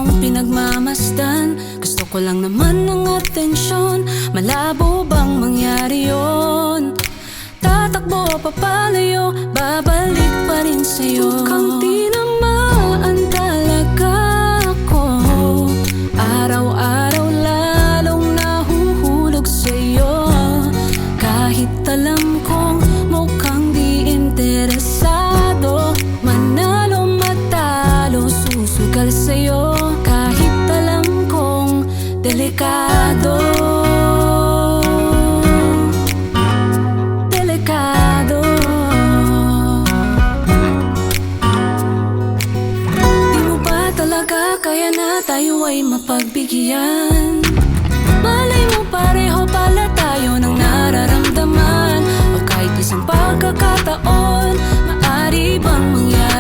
akong pinagmamasdan. Gusto ko lang naman ng atensyon. Malabo bang mangyari yun? Tatakbo papalayo, babalik pa rin sa'yo. Mukhang tinamaan talaga ako. Araw-araw lalong nahuhulog sa'yo. Kahit alam kong mukhang di interesado, manalo matalo susugal sa'yo. Kahit alam kong delikado. Kaya na tayo ay mapagbigyan. Malay mo pareho pala tayo ng nararamdaman. O kahit isang pagkakataon, maari bang mangyari?